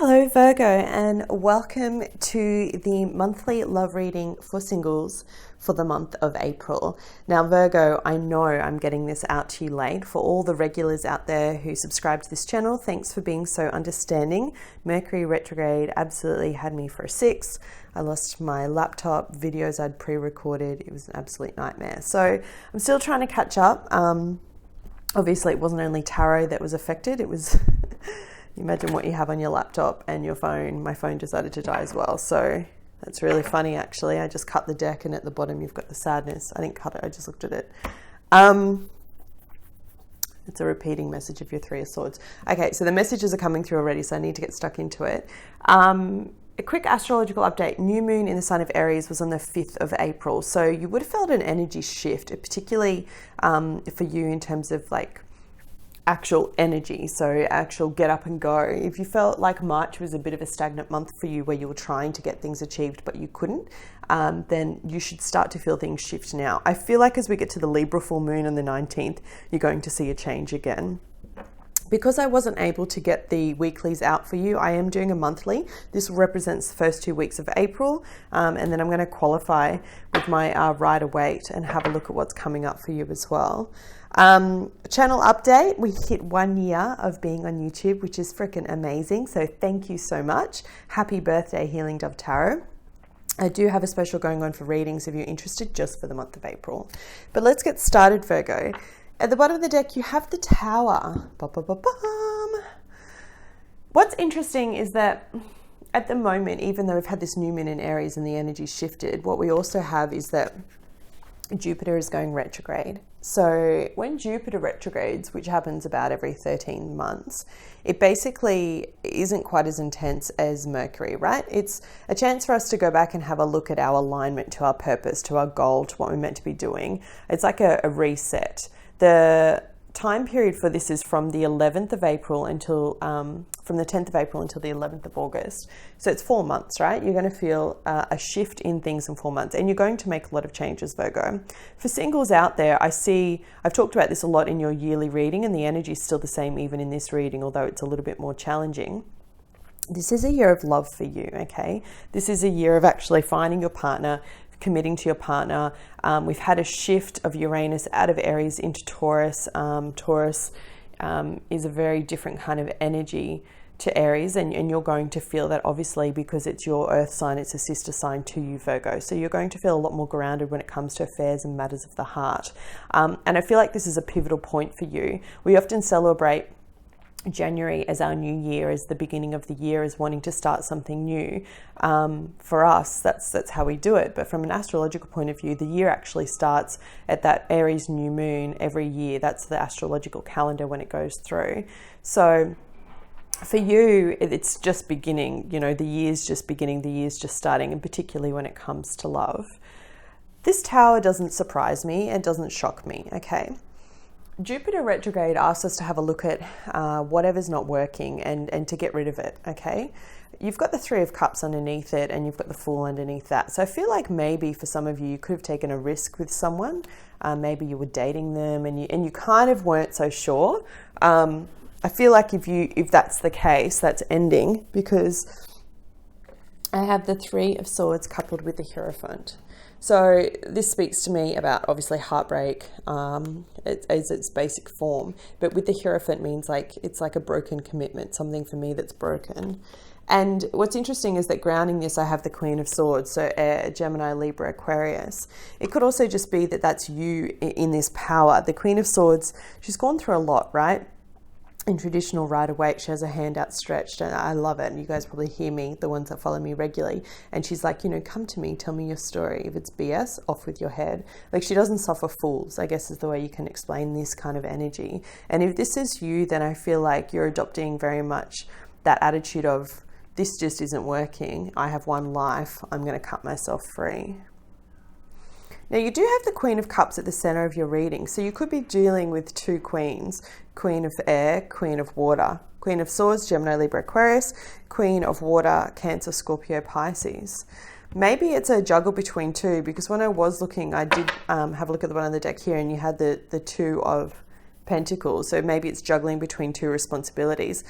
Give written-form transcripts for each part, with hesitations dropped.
Hello Virgo, and welcome to the monthly love reading for singles for the month of April. Now Virgo, I know I'm getting this out to you late. For all the regulars out there who subscribe to this channel, thanks for being so understanding. Mercury retrograde absolutely had me for a 6. I lost my laptop, videos I'd pre-recorded. It was an absolute nightmare. So I'm still trying to catch up. Obviously it wasn't only tarot that was affected, it was imagine what you have on your laptop and your phone. My phone decided to die as well. So that's really funny, actually. I just cut the deck and at the bottom you've got the sadness. I didn't cut it, I just looked at it. It's a repeating message of your 3 of Swords. Okay, so the messages are coming through already, so I need to get stuck into it. A quick astrological update. New moon in the sign of Aries was on the 5th of April. So you would have felt an energy shift, particularly for you in terms of like actual energy, so actual get up and go. If you felt like March was a bit of a stagnant month for you where you were trying to get things achieved but you couldn't, then you should start to feel things shift now. I feel like as we get to the Libra full moon on the 19th, you're going to see a change again. Because I wasn't able to get the weeklies out for you, I am doing a monthly. This represents the first 2 weeks of April, and then I'm going to qualify with my rider weight and have a look at what's coming up for you as well. Channel update, we hit 1 year of being on YouTube, which is freaking amazing. So thank you so much. Happy birthday, Healing Dove Tarot. I do have a special going on for readings if you're interested, just for the month of April. But let's get started, Virgo. At the bottom of the deck, you have the Tower. Ba-ba-ba-bum. What's interesting is that at the moment, even though we've had this new moon in Aries and the energy shifted, what we also have is that Jupiter is going retrograde. So when Jupiter retrogrades, which happens about every 13 months, it basically isn't quite as intense as Mercury, right? It's a chance for us to go back and have a look at our alignment to our purpose, to our goal, to what we're meant to be doing. It's like a reset. The time period for this is from the 11th of April until, from the 10th of April until the 11th of August. So it's 4 months, right? You're going to feel a shift in things in 4 months, and you're going to make a lot of changes, Virgo. For singles out there, I've talked about this a lot in your yearly reading, and the energy is still the same even in this reading, although it's a little bit more challenging. This is a year of love for you, okay? This is a year of actually finding your partner, committing to your partner. We've had a shift of Uranus out of Aries into Taurus. Taurus is a very different kind of energy to Aries, and you're going to feel that obviously because it's your earth sign, it's a sister sign to you, Virgo. So you're going to feel a lot more grounded when it comes to affairs and matters of the heart. And I feel like this is a pivotal point for you. We often celebrate January as our new year, as the beginning of the year, as wanting to start something new. For us, that's how we do it. But from an astrological point of view, the year actually starts at that Aries new moon every year. That's the astrological calendar when it goes through. So for you, it's just beginning. You know, the year's just beginning, the year's just starting, and particularly when it comes to love. This Tower doesn't surprise me, it doesn't shock me, okay? Jupiter retrograde asks us to have a look at whatever's not working and to get rid of it, okay? You've got the 3 of Cups underneath it, and you've got the Fool underneath that. So I feel like maybe for some of you, you could have taken a risk with someone. Maybe you were dating them and you kind of weren't so sure. I feel like if that's the case, that's ending, because I have the 3 of Swords coupled with the Hierophant. So this speaks to me about obviously heartbreak as its basic form, but with the Hierophant means like it's like a broken commitment, something for me that's broken. And what's interesting is that grounding this, I have the Queen of Swords, so Air, Gemini, Libra, Aquarius. It could also just be that that's you in this power. The Queen of Swords, she's gone through a lot, right? In traditional Rider-Waite, she has a hand outstretched, and I love it. And you guys probably hear me, the ones that follow me regularly. And she's like, you know, come to me, tell me your story. If it's BS, off with your head. Like, she doesn't suffer fools, I guess is the way you can explain this kind of energy. And if this is you, then I feel like you're adopting very much that attitude of, this just isn't working. I have one life. I'm going to cut myself free. Now you do have the Queen of Cups at the center of your reading, so you could be dealing with 2 queens, Queen of Air, Queen of Water, Queen of Swords, Gemini, Libra, Aquarius, Queen of Water, Cancer, Scorpio, Pisces. Maybe it's a juggle between 2, because when I was looking, I did have a look at the bottom of the deck here, and you had the 2 of Pentacles, so maybe it's juggling between 2 responsibilities.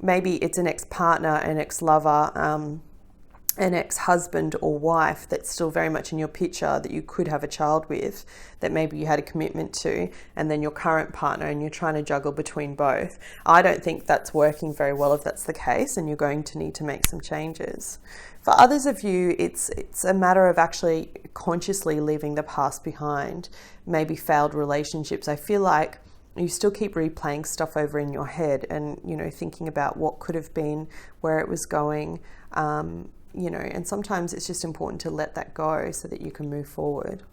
maybe it's an ex-partner, an ex-lover, an ex-husband or wife that's still very much in your picture that you could have a child with, that maybe you had a commitment to, and then your current partner, and you're trying to juggle between both. I don't think that's working very well if that's the case, and you're going to need to make some changes. For others of you, it's a matter of actually consciously leaving the past behind, maybe failed relationships. I feel like you still keep replaying stuff over in your head and, thinking about what could have been, where it was going, and sometimes it's just important to let that go so that you can move forward.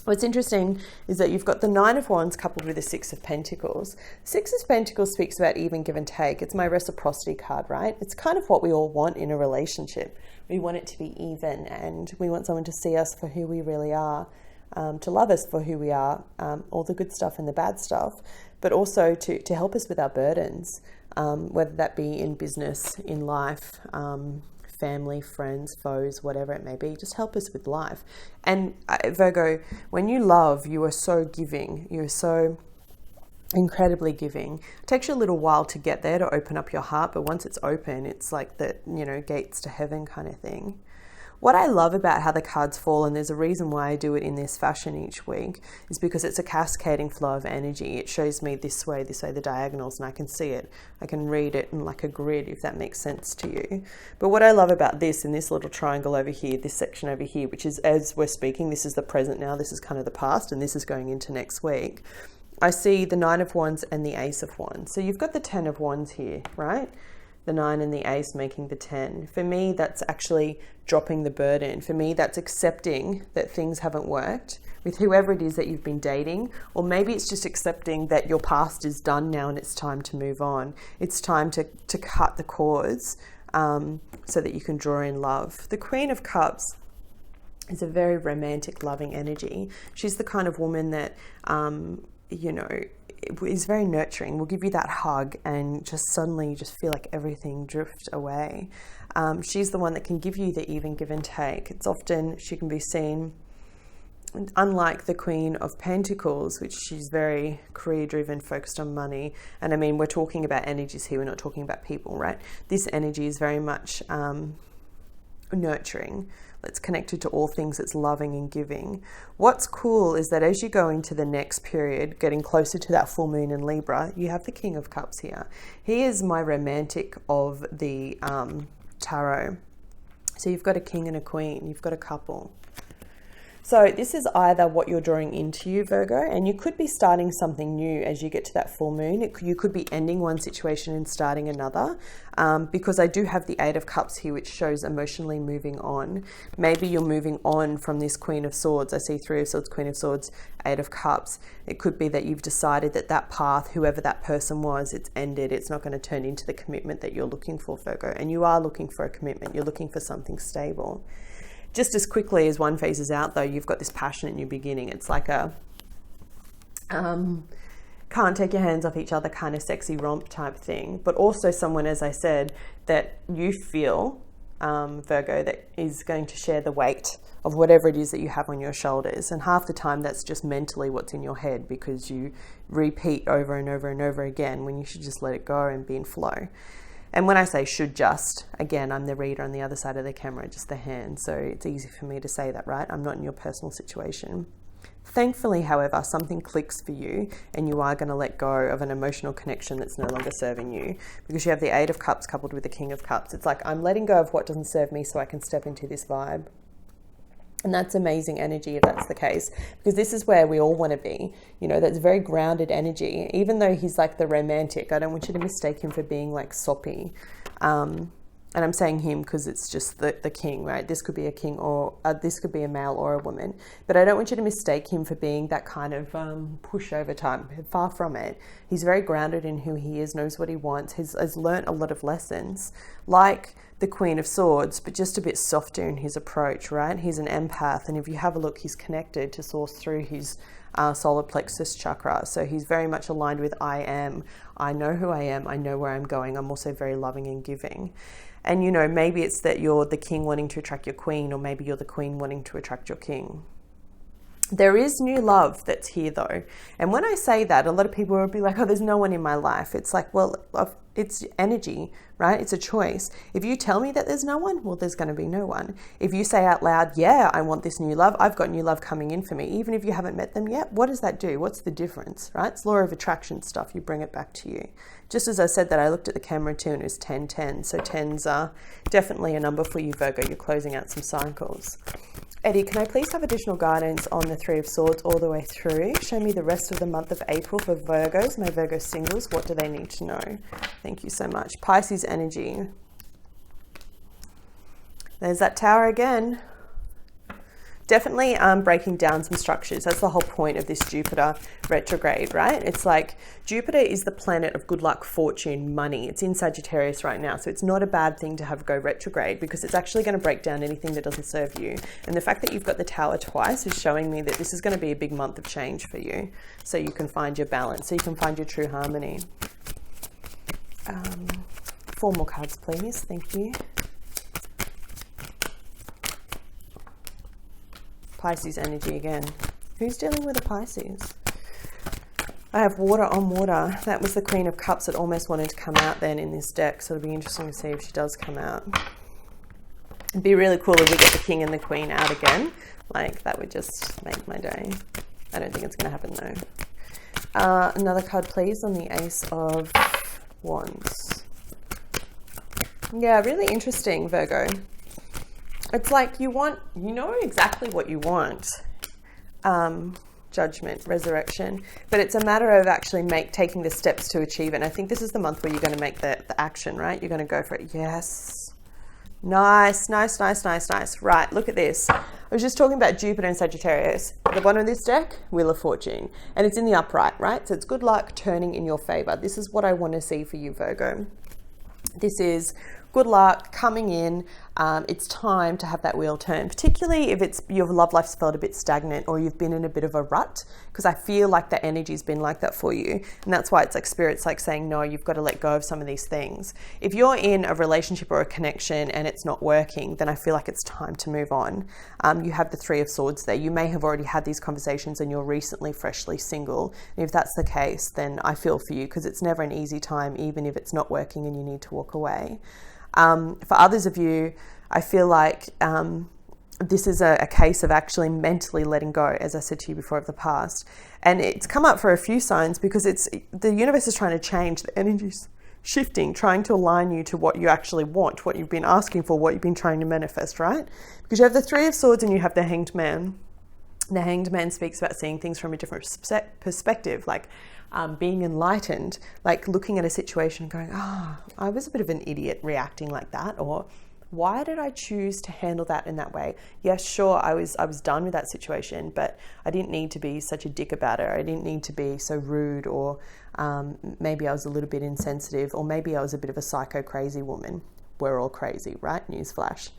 What's interesting is that you've got the Nine of Wands coupled with the Six of Pentacles. Six of Pentacles speaks about even, give and take. It's my reciprocity card, right? It's kind of what we all want in a relationship. We want it to be even, and we want someone to see us for who we really are, to love us for who we are, all the good stuff and the bad stuff, but also to help us with our burdens, whether that be in business, in life, family, friends, foes, whatever it may be. Just help us with life. And Virgo, when you love, you are so giving. You're so incredibly giving. It takes you a little while to get there, to open up your heart, but once it's open, it's like the, gates to heaven kind of thing. What I love about how the cards fall, and there's a reason why I do it in this fashion each week, is because it's a cascading flow of energy. It shows me this way, the diagonals, and I can see it. I can read it in like a grid, if that makes sense to you. But what I love about this, in this little triangle over here, this section over here, which is, as we're speaking, this is the present now, this is kind of the past, and this is going into next week. I see the Nine of Wands and the Ace of Wands. So you've got the 10 of Wands here, right? The 9 and the Ace making the 10. For me, that's actually dropping the burden. For me, that's accepting that things haven't worked with whoever it is that you've been dating, or maybe it's just accepting that your past is done now and it's time to move on. It's time to cut the cords so that you can draw in love. The Queen of Cups is a very romantic, loving energy. She's the kind of woman that, is very nurturing, will give you that hug and just suddenly you just feel like everything drift away. She's the one that can give you the even, give and take. It's often, she can be seen, unlike the Queen of Pentacles, which she's very career driven, focused on money. And I mean, we're talking about energies here, we're not talking about people, right? This energy is very much nurturing. It's connected to all things, it's loving and giving. What's cool is that as you go into the next period, getting closer to that full moon in Libra, you have the King of Cups here. He is my romantic of the tarot. So you've got a king and a queen, you've got a couple. So this is either what you're drawing into you, Virgo, and you could be starting something new as you get to that full moon. You could be ending one situation and starting another, because I do have the Eight of Cups here, which shows emotionally moving on. Maybe you're moving on from this Queen of Swords. I see Three of Swords, Queen of Swords, Eight of Cups. It could be that you've decided that that path, whoever that person was, it's ended. It's not going to turn into the commitment that you're looking for, Virgo. And you are looking for a commitment. You're looking for something stable. Just as quickly as one phases out, though, you've got this passionate new beginning. It's like a can't take your hands off each other kind of sexy romp type thing. But also someone, as I said, that you feel, Virgo, that is going to share the weight of whatever it is that you have on your shoulders. And half the time that's just mentally what's in your head, because you repeat over and over and over again when you should just let it go and be in flow. And when I say should just, again, I'm the reader on the other side of the camera, just the hand. So it's easy for me to say that, right? I'm not in your personal situation. Thankfully, however, something clicks for you and you are going to let go of an emotional connection that's no longer serving you, because you have the Eight of Cups coupled with the King of Cups. It's like, I'm letting go of what doesn't serve me so I can step into this vibe. And that's amazing energy if that's the case, because this is where we all want to be. That's very grounded energy. Even though he's like the romantic, I don't want you to mistake him for being like soppy. And I'm saying him because it's just the king, right? This could be a king, or this could be a male or a woman. But I don't want you to mistake him for being that kind of pushover type. Far from it. He's very grounded in who he is, knows what he wants, has learnt a lot of lessons, like the Queen of Swords, but just a bit softer in his approach, right? He's an empath, and if you have a look, he's connected to source through his solar plexus chakra. So he's very much aligned with I am. I know who I am. I know where I'm going. I'm also very loving and giving. And, maybe it's that you're the king wanting to attract your queen, or maybe you're the queen wanting to attract your king. There is new love that's here though. And when I say that, a lot of people will be like, oh, there's no one in my life. It's like, well, it's energy, right? It's a choice. If you tell me that there's no one, well, there's going to be no one. If you say out loud, yeah, I want this new love, I've got new love coming in for me, even if you haven't met them yet, what does that do? What's the difference, right? It's law of attraction stuff. You bring it back to you. Just as I said that, I looked at the camera too, and it was 10-10. So 10s are definitely a number for you, Virgo. You're closing out some cycles. Eddie, can I please have additional guidance on the Three of Swords all the way through? Show me the rest of the month of April for Virgos, my Virgo singles. What do they need to know? Thank you so much. Pisces energy. There's that tower again. Definitely breaking down some structures. That's the whole point of this Jupiter retrograde, right? It's like Jupiter is the planet of good luck, fortune, money. It's in Sagittarius right now. So it's not a bad thing to have go retrograde because it's actually going to break down anything that doesn't serve you. And the fact that you've got the tower twice is showing me that this is going to be a big month of change for you. So you can find your balance, so you can find your true harmony. 4 more cards, please. Thank you. Pisces energy again. Who's dealing with a Pisces? I have water on water. That was the Queen of Cups that almost wanted to come out then in this deck. So it'll be interesting to see if she does come out. It'd be really cool if we get the King and the Queen out again. Like, that would just make my day. I don't think it's going to happen though. Another card, please, on the Ace of Wands. Yeah, really interesting, Virgo. It's like you know exactly what you want. Judgment, resurrection, but it's a matter of actually taking the steps to achieve it. And I think this is the month where you're going to make the action, right? You're going to go for it. Yes. Nice, nice, nice, nice, nice. Right, look at this. I was just talking about Jupiter and Sagittarius. At the bottom of this deck, Wheel of Fortune. And it's in the upright, right? So it's good luck turning in your favor. This is what I want to see for you, Virgo. This is good luck coming in. It's time to have that wheel turn, particularly if your love life's felt a bit stagnant or you've been in a bit of a rut, because I feel like the energy's been like that for you. And that's why it's like Spirit's like saying, no, you've got to let go of some of these things. If you're in a relationship or a connection and it's not working, then I feel like it's time to move on. You have the Three of Swords there. You may have already had these conversations and you're recently freshly single. And if that's the case, then I feel for you, because it's never an easy time, even if it's not working and you need to walk away. For others of you, I feel like this is a case of actually mentally letting go, as I said to you before, of the past. And it's come up for a few signs because the universe is trying to change, the energy's shifting, trying to align you to what you actually want, what you've been asking for, what you've been trying to manifest, right? Because you have the Three of Swords and you have the Hanged Man. The Hanged Man speaks about seeing things from a different perspective, like being enlightened, like looking at a situation and going, I was a bit of an idiot reacting like that, or why did I choose to handle that in that way? Yes, sure, I was done with that situation, but I didn't need to be such a dick about it. I didn't need to be so rude, or maybe I was a little bit insensitive, or maybe I was a bit of a psycho crazy woman. We're all crazy, right? Newsflash.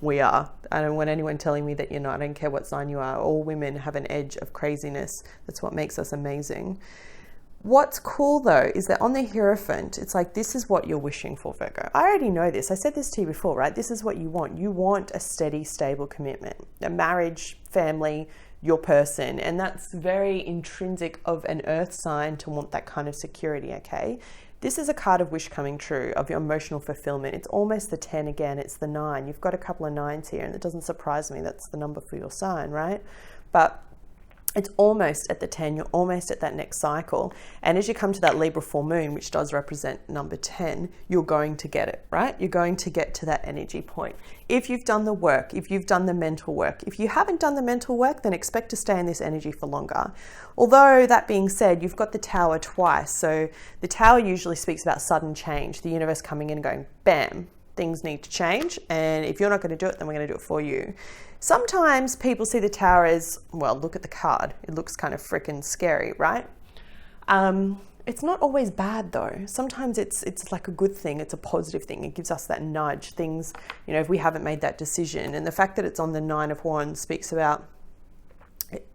We are. I don't want anyone telling me that you're not. I don't care what sign you are. All women have an edge of craziness. That's what makes us amazing. What's cool though is that on the Hierophant, it's like, this is what you're wishing for, Virgo. I already know this. I said this to you before, right? This is what you want. You want a steady, stable commitment, a marriage, family, your person. And that's very intrinsic of an earth sign to want that kind of security, okay? This is a card of wish coming true, of your emotional fulfillment. It's almost the 10 again. It's the 9. You've got a couple of 9s here, and it doesn't surprise me. That's the number for your sign, right? But it's almost at the 10. You're almost at that next cycle. And as you come to that Libra full moon, which does represent number 10, you're going to get it, right? You're going to get to that energy point. If you've done the work, if you've done the mental work. If you haven't done the mental work, then expect to stay in this energy for longer. Although that being said, you've got the Tower twice. So the Tower usually speaks about sudden change, the universe coming in and going, bam, things need to change. And if you're not going to do it, then we're going to do it for you. Sometimes people see the Tower as, well, look at the card. It looks kind of freaking scary, right? It's not always bad though. Sometimes it's like a good thing. It's a positive thing. It gives us that nudge. Things, you know, if we haven't made that decision. And the fact that it's on the 9 of Wands speaks about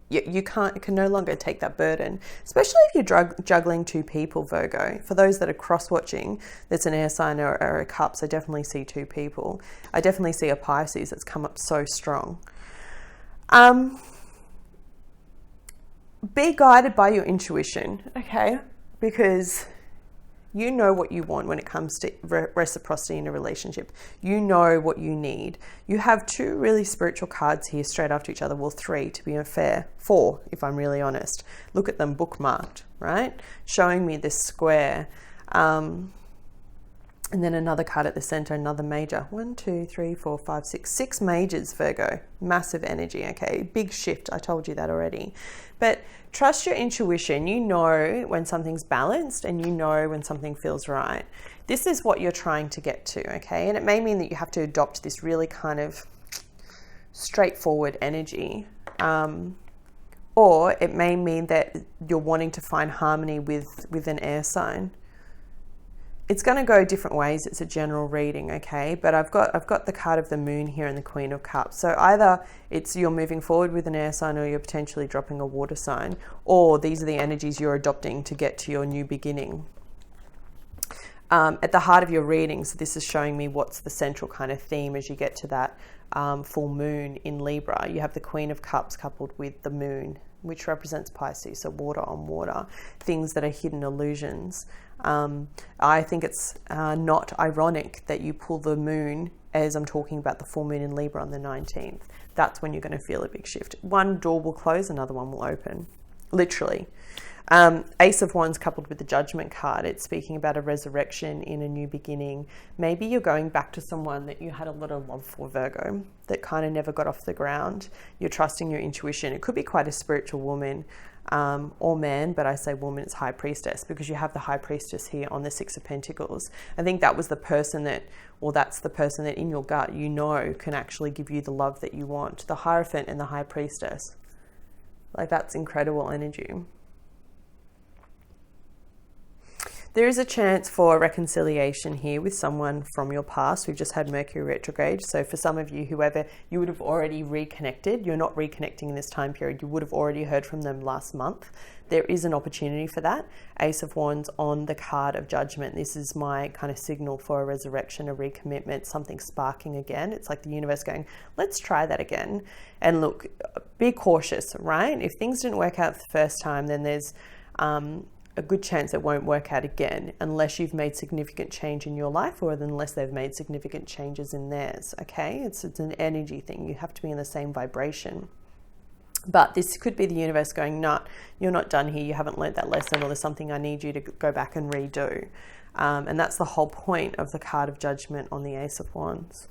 you can no longer take that burden, especially if you're juggling 2 people, Virgo. For those that are cross-watching, that's an air sign or a Cups, I definitely see 2 people. I definitely see a Pisces that's come up so strong. Be guided by your intuition, okay? Because you know what you want when it comes to reciprocity in a relationship. You know what you need. You have two really spiritual cards here straight after each other. Well, three to be fair. Four, if I'm really honest. Look at them bookmarked, right? Showing me this square. And then another card at the center, another major. 1, 2, 3, 4, 5, 6. 6 majors, Virgo. Massive energy, okay? Big shift. I told you that already. But trust your intuition. You know when something's balanced and you know when something feels right. This is what you're trying to get to, okay? And it may mean that you have to adopt this really kind of straightforward energy. Or it may mean that you're wanting to find harmony with an air sign. It's going to go different ways. It's a general reading, okay? But I've got the card of the moon here and the Queen of Cups. So either it's you're moving forward with an air sign or you're potentially dropping a water sign, or these are the energies you're adopting to get to your new beginning. At the heart of your readings, this is showing me what's the central kind of theme as you get to that full moon in Libra. You have the Queen of Cups coupled with the moon, which represents Pisces, so water on water, things that are hidden illusions. I think it's not ironic that you pull the moon as I'm talking about the full moon in Libra on the 19th. That's when you're going to feel a big shift. One door will close, another one will open, literally. Ace of Wands coupled with the Judgment card. It's speaking about a resurrection in a new beginning. Maybe you're going back to someone that you had a lot of love for, Virgo, that kind of never got off the ground. You're trusting your intuition. It could be quite a spiritual woman or man, but I say woman, it's High Priestess, because you have the High Priestess here on the Six of Pentacles. I think that was the person that, or that's the person that in your gut you know can actually give you the love that you want. The Hierophant and the High Priestess. Like, that's incredible energy. There is a chance for reconciliation here with someone from your past. We've just had Mercury retrograde. So for some of you, whoever, you would have already reconnected. You're not reconnecting in this time period. You would have already heard from them last month. There is an opportunity for that. Ace of Wands on the card of Judgment. This is my kind of signal for a resurrection, a recommitment, something sparking again. It's like the universe going, let's try that again. And look, be cautious, right? If things didn't work out the first time, then there's a good chance it won't work out again unless you've made significant change in your life or unless they've made significant changes in theirs, okay? It's an energy thing. You have to be in the same vibration. But this could be the universe going, no, you're not done here. You haven't learned that lesson, or there's something I need you to go back and redo. And that's the whole point of the card of Judgment on the Ace of Wands.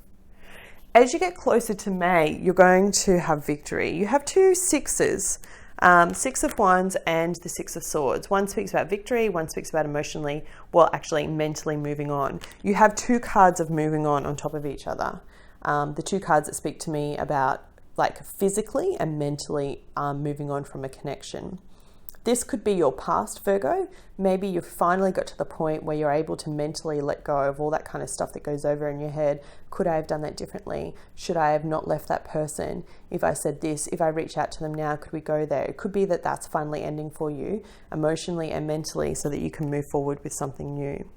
As you get closer to May, you're going to have victory. You have two sixes. Six of Wands and the Six of Swords. One speaks about victory, one speaks about emotionally, well, actually mentally moving on. You have two cards of moving on top of each other. The two cards that speak to me about like physically and mentally moving on from a connection. This could be your past, Virgo. Maybe you've finally got to the point where you're able to mentally let go of all that kind of stuff that goes over in your head. Could I have done that differently? Should I have not left that person? If I said this, if I reach out to them now, could we go there? It could be that that's finally ending for you emotionally and mentally so that you can move forward with something new.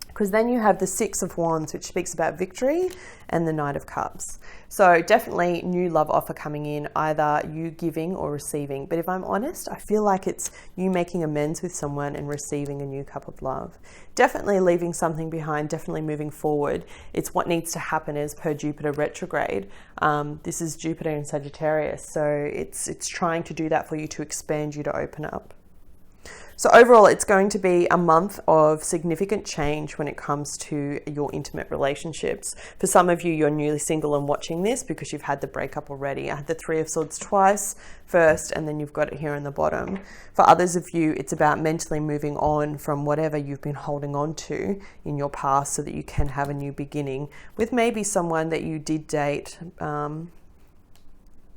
Because then you have the Six of Wands, which speaks about victory, and the Knight of Cups. So definitely new love offer coming in, either you giving or receiving. But if I'm honest, I feel like it's you making amends with someone and receiving a new cup of love. Definitely leaving something behind, definitely moving forward. It's what needs to happen as per Jupiter retrograde. This is Jupiter in Sagittarius. So it's trying to do that for you, to expand you, to open up. So overall, it's going to be a month of significant change when it comes to your intimate relationships. For some of you, you're newly single and watching this because you've had the breakup already. I had the Three of Swords twice first, and then you've got it here on the bottom. For others of you, it's about mentally moving on from whatever you've been holding on to in your past so that you can have a new beginning with maybe someone that you did date,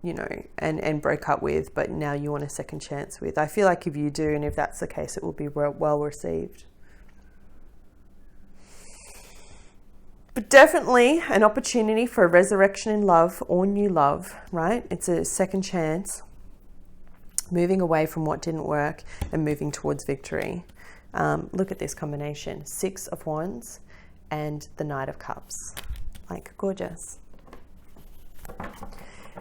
you know, and broke up with, but now you want a second chance with. I feel like if you do, and if that's the case, it will be well received. But definitely an opportunity for a resurrection in love or new love, right? It's a second chance, moving away from what didn't work and moving towards victory. Look at this combination, Six of Wands and the Knight of Cups. Like, gorgeous.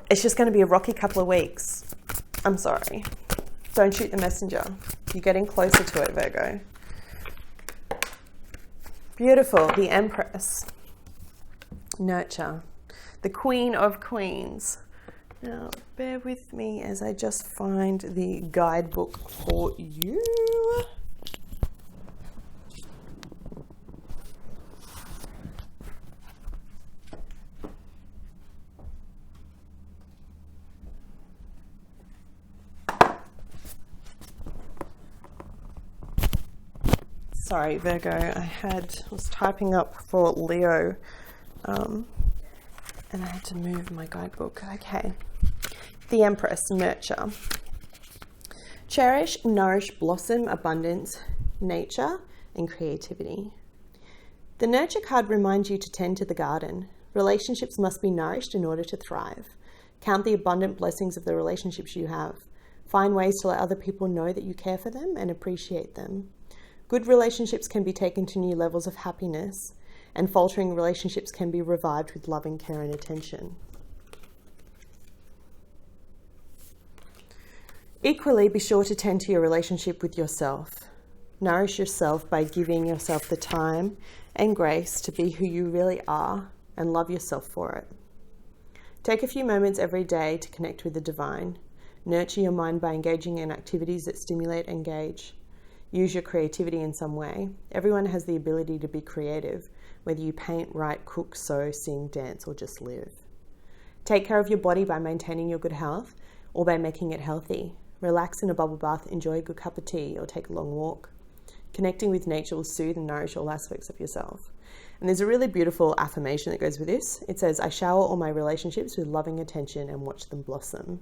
It's just going to be a rocky couple of weeks. I'm sorry. Don't shoot the messenger. You're getting closer to it, Virgo. Beautiful. The Empress. Nurture. The Queen of Queens. Now, bear with me as I just find the guidebook for you. Sorry, Virgo, I was typing up for Leo, and I had to move my guidebook. Okay. The Empress, nurture. Cherish, nourish, blossom, abundance, nature, and creativity. The nurture card reminds you to tend to the garden. Relationships must be nourished in order to thrive. Count the abundant blessings of the relationships you have. Find ways to let other people know that you care for them and appreciate them. Good relationships can be taken to new levels of happiness, and faltering relationships can be revived with loving care and attention. Equally, be sure to tend to your relationship with yourself. Nourish yourself by giving yourself the time and grace to be who you really are, and love yourself for it. Take a few moments every day to connect with the divine. Nurture your mind by engaging in activities that stimulate and engage. Use your creativity in some way. Everyone has the ability to be creative, whether you paint, write, cook, sew, sing, dance, or just live. Take care of your body by maintaining your good health or by making it healthy. Relax in a bubble bath, enjoy a good cup of tea, or take a long walk. Connecting with nature will soothe and nourish all aspects of yourself. And there's a really beautiful affirmation that goes with this. It says, I shower all my relationships with loving attention and watch them blossom.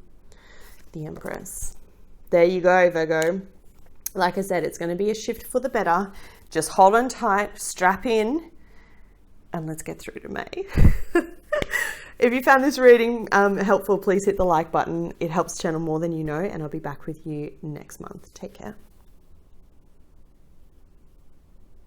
The Empress. There you go, Virgo. Like I said, it's going to be a shift for the better. Just hold on tight, strap in, and let's get through to May. If you found this reading helpful, please hit the like button. It helps channel more than you know, and I'll be back with you next month. Take care.